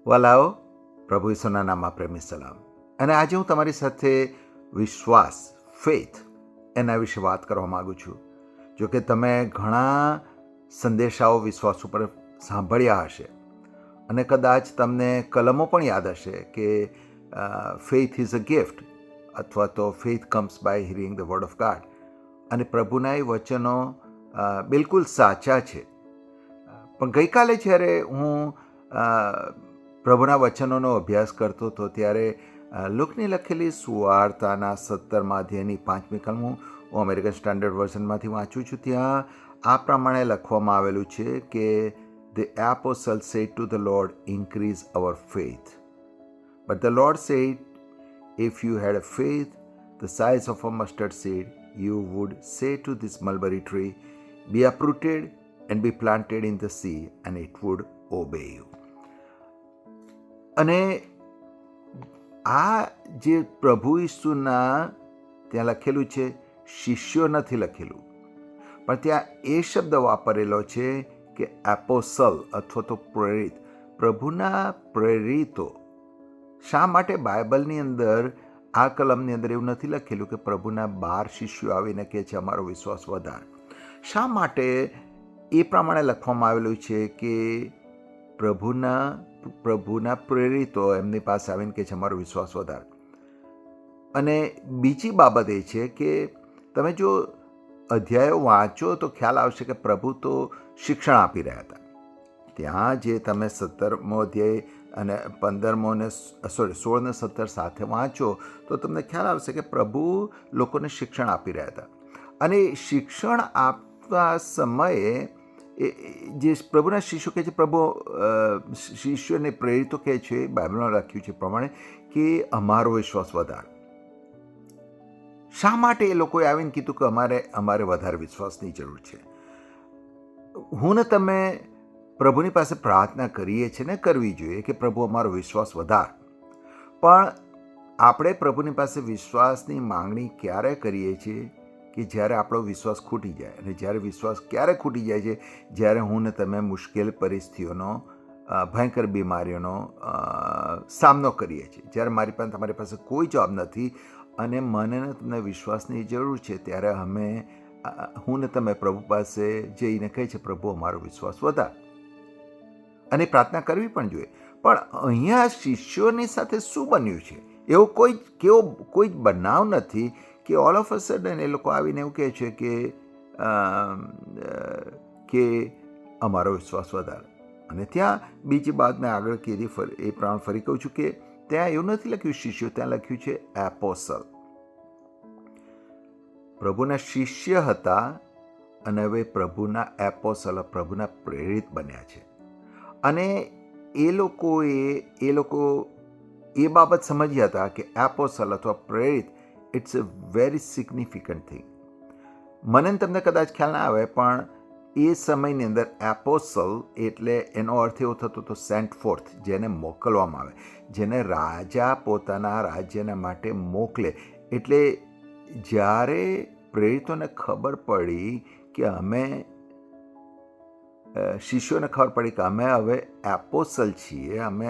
વાલાઓ, પ્રભુ ઈસુના નામમાં પ્રેમી સલામ. અને આજે હું તમારી સાથે વિશ્વાસ, ફેથ એના વિશે વાત કરવા માગું છું. જો કે તમે ઘણા સંદેશાઓ વિશ્વાસ ઉપર સાંભળ્યા હશે અને કદાચ તમને કલમો પણ યાદ હશે કે ફેથ ઇઝ અ ગિફ્ટ અથવા તો faith comes by hearing the word of God. અને પ્રભુના એ વચનો બિલકુલ સાચા છે. પણ ગઈકાલે જ્યારે હું પ્રભુના વચનોનો અભ્યાસ કરતો હતો ત્યારે લુકની લખેલી સુવાર્તાના 17મા અધ્યાયની 5મી કલમ હું અમેરિકન સ્ટાન્ડર્ડ વર્ઝનમાંથી વાંચું છું. ત્યાં આ પ્રમાણે લખવામાં આવેલું છે કે the apostle said to the Lord, increase our faith. But the Lord said, if you had a faith the size of a mustard seed, you would say to this mulberry tree, be uprooted and be planted in the sea, and it would obey you. અને આ જે પ્રભુ ઈસુના ત્યાં લખેલું છે, શિષ્યો નથી લખેલું, પણ ત્યાં એ શબ્દ વાપરેલો છે કે એપોસલ અથવા તો પ્રેરિત, પ્રભુના પ્રેરિતો. શા માટે બાઇબલની અંદર આ કલમની અંદર એવું નથી લખેલું કે પ્રભુના 12 શિષ્યો આવીને કહે છે અમારો વિશ્વાસ વધાર? શા માટે એ પ્રમાણે લખવામાં આવેલું છે કે પ્રભુના પ્રેરિતો એમની પાસે આવીને કહે છે અમારો વિશ્વાસ વધાર? અને બીજી બાબત એ છે કે તમે જો અધ્યાયો વાંચો તો ખ્યાલ આવશે કે પ્રભુ તો શિક્ષણ આપી રહ્યા હતા. ત્યાં જે તમે 17મો અધ્યાય અને 16 ને 17 સાથે વાંચો તો તમને ખ્યાલ આવશે કે પ્રભુ લોકોને શિક્ષણ આપી રહ્યા હતા. અને શિક્ષણ આપતા સમયે જે પ્રભુના શિષ્યો કહે છે, પ્રભુ શિષ્યોને પ્રેરિતો કહે છે, બાઇબલમાં લખ્યું છે પ્રમાણે કે અમારો વિશ્વાસ વધાર. શા માટે એ લોકોએ આવીને કીધું કે અમારે વધારે વિશ્વાસની જરૂર છે? હું ને તમે પ્રભુની પાસે પ્રાર્થના કરીએ છીએ ને કરવી જોઈએ કે પ્રભુ અમારો વિશ્વાસ વધાર. પણ આપણે પ્રભુની પાસે વિશ્વાસની માંગણી ક્યારે કરીએ છીએ કે જ્યારે આપણો વિશ્વાસ ખૂટી જાય. અને જ્યારે વિશ્વાસ ક્યારે ખૂટી જાય છે? જ્યારે હું ને તમે મુશ્કેલ પરિસ્થિતિઓનો, ભયંકર બીમારીઓનો સામનો કરીએ છીએ, જ્યારે તમારી પાસે કોઈ જવાબ નથી અને મને ને તમને વિશ્વાસની જરૂર છે, ત્યારે હું ને તમે પ્રભુ પાસે જઈને કહે છે પ્રભુ અમારો વિશ્વાસ વધાર. અને પ્રાર્થના કરવી પણ જોઈએ. પણ અહીંયા શિષ્યોની સાથે શું બન્યું છે? એવો કોઈ જ બનાવ નથી કે ઓલ ઓફ અ સડન એ લોકો આવીને એવું કહે છે કે અમારો વિશ્વાસ વધાર. અને ત્યાં બીજી વાત મેં આગળ કીધી, એ પ્રમાણે ફરી કહું છું કે ત્યાં એવું નથી લખ્યું શિષ્યો, ત્યાં લખ્યું છે એપોસલ. પ્રભુના શિષ્ય હતા અને હવે પ્રભુના એપોસલ, પ્રભુના પ્રેરિત બન્યા છે. અને એ લોકો એ બાબત સમજ્યા હતા કે એપોસ્ટલ અથવા પ્રેરિત it's a very significant thing. મને તમને કદાચ ખ્યાલ ના આવે, પણ એ સમયની અંદર એપોસ્ટલ એટલે એનો અર્થ એવો થતો હતો સેન્ટ ફોર્થ, જેને મોકલવામાં આવે, જેને રાજા પોતાના રાજ્યના માટે મોકલે. એટલે જ્યારે પ્રેરિતોને ખબર પડી કે શિષ્યોને ખબર પડી કે અમે હવે એપોસ્ટલ છીએ, અમે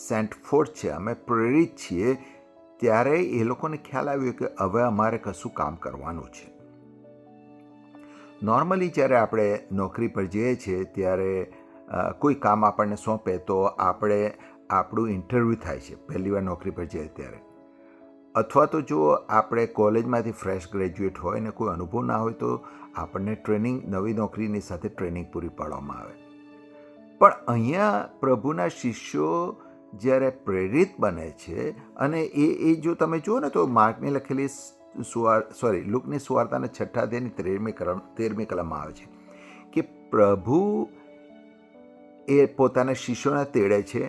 સેન્ટ ફોર્થ છે, અમે પ્રેરિત છીએ, ત્યારે એ લોકોને ખ્યાલ આવ્યો કે હવે અમારે કશું કામ કરવાનું છે. નોર્મલી જ્યારે આપણે નોકરી પર જઈએ છીએ ત્યારે કોઈ કામ આપણને સોંપે તો આપણું ઇન્ટરવ્યૂ થાય છે પહેલી વાર નોકરી પર જઈએ ત્યારે. અથવા તો જો આપણે કોલેજમાંથી ફ્રેશ ગ્રેજ્યુએટ હોય ને કોઈ અનુભવ ના હોય તો આપણને નવી નોકરીની સાથે ટ્રેનિંગ પૂરી પાડવામાં આવે. પણ અહીંયા પ્રભુના શિષ્યો જ્યારે પ્રેરિત બને છે, અને એ જો તમે જુઓ ને તો માર્કની લખેલી લુકની સુવાર્તાના 6 અધ્યાયની 13મી કલમમાં આવે છે કે પ્રભુ એ પોતાના શિષ્યોને તેડે છે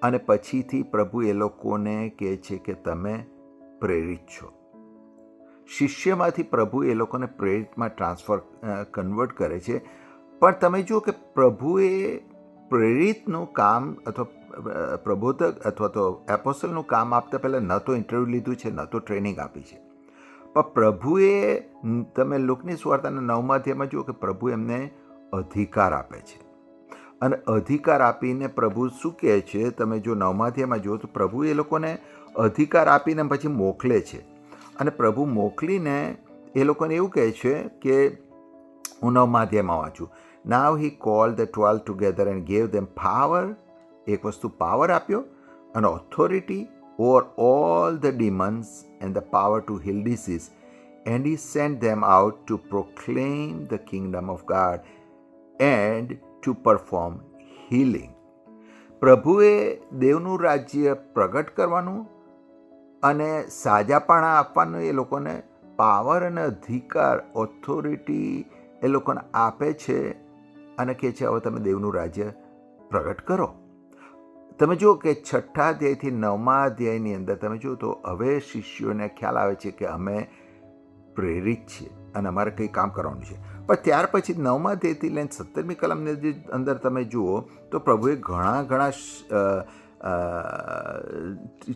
અને પછીથી પ્રભુ એ લોકોને કહે છે કે તમે પ્રેરિત છો. શિષ્યમાંથી પ્રભુ એ લોકોને પ્રેરિતમાં કન્વર્ટ કરે છે. પણ તમે જુઓ કે પ્રભુએ પ્રેરિતનું કામ અથવા પ્રબોધક અથવા તો એપોસ્ટલનું કામ આપતા પહેલાં ન તો ઇન્ટરવ્યૂ લીધું છે, ન તો ટ્રેનિંગ આપી છે. પણ પ્રભુએ, તમે લુકની સુવાર્તાના 9મા અધ્યાયમાં જુઓ કે પ્રભુ એમને અધિકાર આપે છે. અને અધિકાર આપીને પ્રભુ શું કહે છે, તમે જો 9મા અધ્યાયમાં જુઓ તો પ્રભુ એ લોકોને અધિકાર આપીને પછી મોકલે છે. અને પ્રભુ મોકલીને એ લોકોને એવું કહે છે કે હું 9મા અધ્યાયમાં વાંચું. Now he call the 12 together and gave them power. એક વસ્તુ પાવર આપ્યો અને authority over all the demons and the power to heal disease and he sent them out to proclaim the kingdom of God and to perform healing. પ્રભુએ દેવનું રાજ્ય પ્રગટ કરવાનું અને સાજાપણા આપવાનું એ લોકોને પાવર અને અધિકાર, ઓથોરિટી એ લોકોને આપે છે અને કહે છે હવે તમે દેવનું રાજ્ય પ્રગટ કરો. તમે જુઓ કે 6ઠ્ઠા અધ્યાયથી 9મા અધ્યાયની અંદર તમે જુઓ તો હવે શિષ્યોને ખ્યાલ આવે છે કે અમે પ્રેરિત છીએ અને અમારે કંઈ કામ કરવાનું છે. પણ ત્યાર પછી 9મા અધ્યાયથી લઈને 17મી કલમની અંદર તમે જુઓ તો પ્રભુએ ઘણા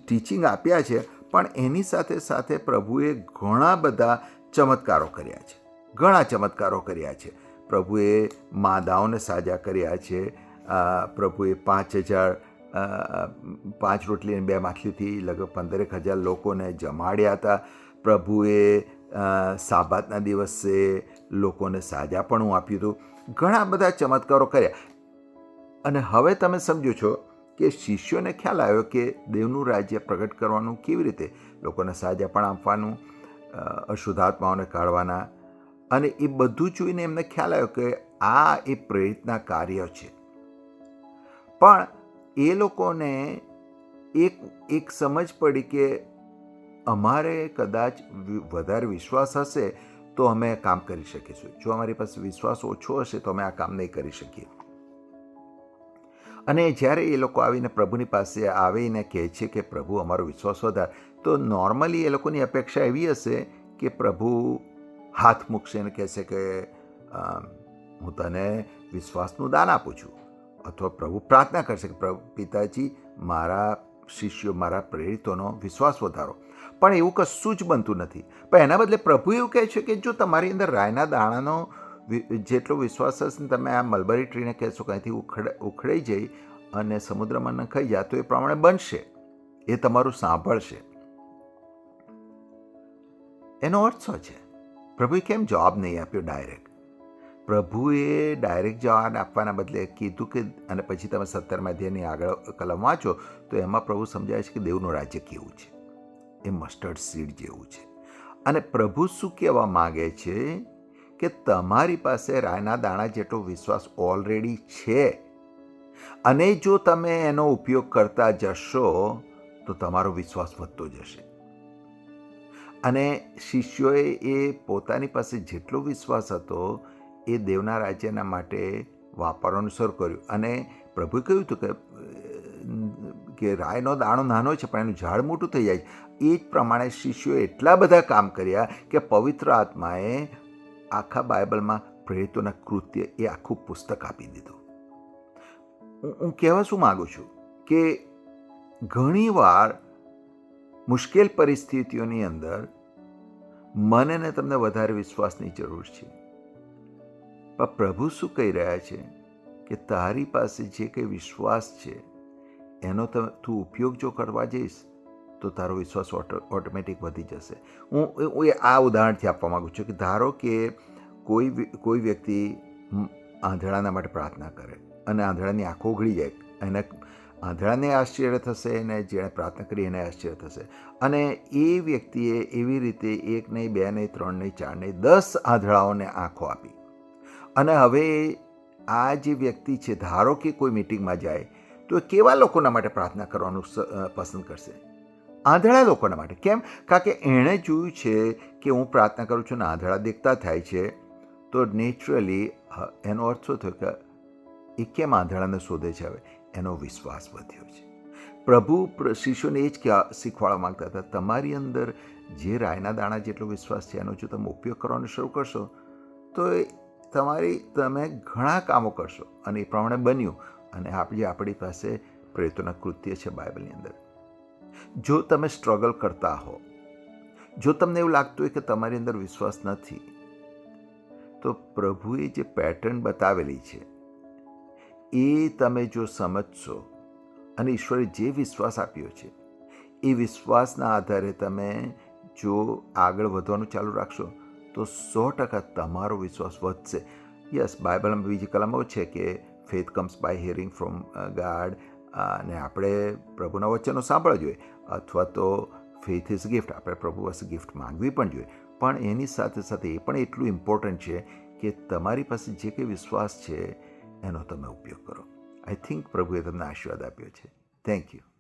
ટીચિંગ આપ્યા છે, પણ એની સાથે સાથે પ્રભુએ ઘણા બધા ચમત્કારો કર્યા છે. પ્રભુએ માદાઓને સાજા કર્યા છે. પ્રભુએ 5,000 5 રોટલી અને 2 માછલીથી લગભગ 15,000 લોકોને જમાડ્યા હતા. પ્રભુએ સાબાતના દિવસે લોકોને સાજાપણું આપ્યું હતું. ઘણા બધા ચમત્કારો કર્યા. અને હવે તમે સમજો છો કે શિષ્યોને ખ્યાલ આવ્યો કે દેવનું રાજ્ય પ્રગટ કરવાનું કેવી રીતે, લોકોને સાજાપણ આપવાનું, અશુદ્ધાત્માઓને કાઢવાના, અને એ બધું જોઈને એમને ખ્યાલ આવ્યો કે આ એ પ્રેરિતના કાર્ય છે. પણ એ લોકોને એક સમજ પડી કે અમારે કદાચ વધારે વિશ્વાસ હશે તો અમે કામ કરી શકીશું. જો અમારી પાસે વિશ્વાસ ઓછો હશે તો અમે આ કામ નહીં કરી શકીએ. અને જ્યારે એ લોકો આવીને પ્રભુની પાસે આવીને કહે છે કે પ્રભુ અમારો વિશ્વાસ વધાર, તો નોર્મલી એ લોકોની અપેક્ષા એવી હશે કે પ્રભુ હાથ મૂકશે અને કહેશે કે હું તને વિશ્વાસનું દાન આપું છું, અથવા પ્રભુ પ્રાર્થના કરશે કે પ્રભુ પિતાજી મારા શિષ્યો, મારા પ્રેરિતોનો વિશ્વાસ વધારો. પણ એવું કશું જ બનતું નથી. પણ એના બદલે પ્રભુ એવું કહે છે કે જો તમારી અંદર રાયના દાણાનો જેટલો વિશ્વાસ હશે ને તમે આ મલબરી ટ્રીને કહેશો કે અહીંથી ઉખડાઈ જઈ અને સમુદ્રમાં નખાઈ જાય તો એ પ્રમાણે બનશે, એ તમારું સાંભળશે. એનો અર્થ શું છે? પ્રભુએ કેમ જવાબ નહીં આપ્યો ડાયરેક્ટ? પ્રભુએ ડાયરેક્ટ જવાબ આપવાના બદલે કીધું કે, અને પછી તમે 17મા અધ્યાયની આગળ કલમ વાંચો તો એમાં પ્રભુ સમજાવે છે કે દેવનું રાજ્ય કેવું છે. એ મસ્ટર્ડ સીડ જેવું છે. અને પ્રભુ શું કહેવા માગે છે કે તમારી પાસે રાયના દાણા જેટલો વિશ્વાસ ઓલરેડી છે, અને જો તમે એનો ઉપયોગ કરતા જશો તો તમારો વિશ્વાસ વધતો જશે. અને શિષ્યોએ એ પોતાની પાસે જેટલો વિશ્વાસ હતો એ દેવના રાજ્યના માટે વાપરવાનું શરૂ કર્યું. અને પ્રભુએ કહ્યું હતું કે રાયનો દાણો નાનો છે પણ એનું ઝાડ મોટું થઈ જાય. એ જ પ્રમાણે શિષ્યોએ એટલા બધા કામ કર્યા કે પવિત્ર આત્માએ આખા બાઇબલમાં પ્રેરિતોના કૃત્ય એ આખું પુસ્તક આપી દીધું. હું કહેવા શું માગું છું કે ઘણીવાર મુશ્કેલ પરિસ્થિતિઓની અંદર મને ને તમને વધારે વિશ્વાસની જરૂર છે. પણ પ્રભુ શું કહી રહ્યા છે કે તારી પાસે જે કંઈ વિશ્વાસ છે એનો તું ઉપયોગ જો કરવા જઈશ તો તારો વિશ્વાસ ઓટોમેટિક વધી જશે. હું આ ઉદાહરણથી આપવા માગું છું કે ધારો કે કોઈ વ્યક્તિ આંધળાના માટે પ્રાર્થના કરે અને આંધળાની આંખો ઉઘડી જાય. એને આંધળાને આશ્ચર્ય થશે અને જેણે પ્રાર્થના કરી એને આશ્ચર્ય થશે. અને એ વ્યક્તિએ એવી રીતે 1 નહીં, 2 નહીં, 3 નહીં, 4 નહીં, 10 આંધળાઓને આંખો આપી. અને હવે આ જે વ્યક્તિ છે, ધારો કે કોઈ મિટિંગમાં જાય તો કેવા લોકોના માટે પ્રાર્થના કરવાનું પસંદ કરશે? આંધળા લોકોના માટે. કેમ? કારણ કે એણે જોયું છે કે હું પ્રાર્થના કરું છું ને આંધળા દેખતા થાય છે, તો નેચરલી એનો અર્થ શું થયો કે એ કેમ આંધળાને શોધે છે? હવે એનો વિશ્વાસ વધ્યો છે. પ્રભુ શિષ્યોને એ જ શીખવાડવા માંગતા હતા, તમારી અંદર જે રાયના દાણા જેટલો વિશ્વાસ છે એનો જો તમે ઉપયોગ કરવાનું શરૂ કરશો તો તમે ઘણા કામો કરશો. અને એ પ્રમાણે બન્યું. અને આપણી પાસે પ્રેરિતોના કૃત્ય છે બાઇબલની અંદર. જો તમે સ્ટ્રગલ કરતા હો, જો તમને એવું લાગતું હોય કે તમારી અંદર વિશ્વાસ નથી, તો પ્રભુએ જે પેટર્ન બતાવેલી છે એ તમે જો સમજશો અને ઈશ્વરે જે વિશ્વાસ આપ્યો છે એ વિશ્વાસના આધારે તમે જો આગળ વધવાનું ચાલુ રાખશો તો 100% તમારો વિશ્વાસ વધશે. યસ, બાઇબલમાં બીજી કલમો છે કે faith comes by hearing from God, અને આપણે પ્રભુના વચનો સાંભળવા જોઈએ, અથવા તો ફેથ ઇઝ ગિફ્ટ, આપણે પ્રભુ પાસે ગિફ્ટ માંગવી પણ જોઈએ. પણ એની સાથે સાથે એ પણ એટલું ઇમ્પોર્ટન્ટ છે કે તમારી પાસે જે કંઈ વિશ્વાસ છે એનો તમે ઉપયોગ કરો. આઈ થિંક પ્રભુએ તમને આશીર્વાદ આપ્યો છે. Thank you.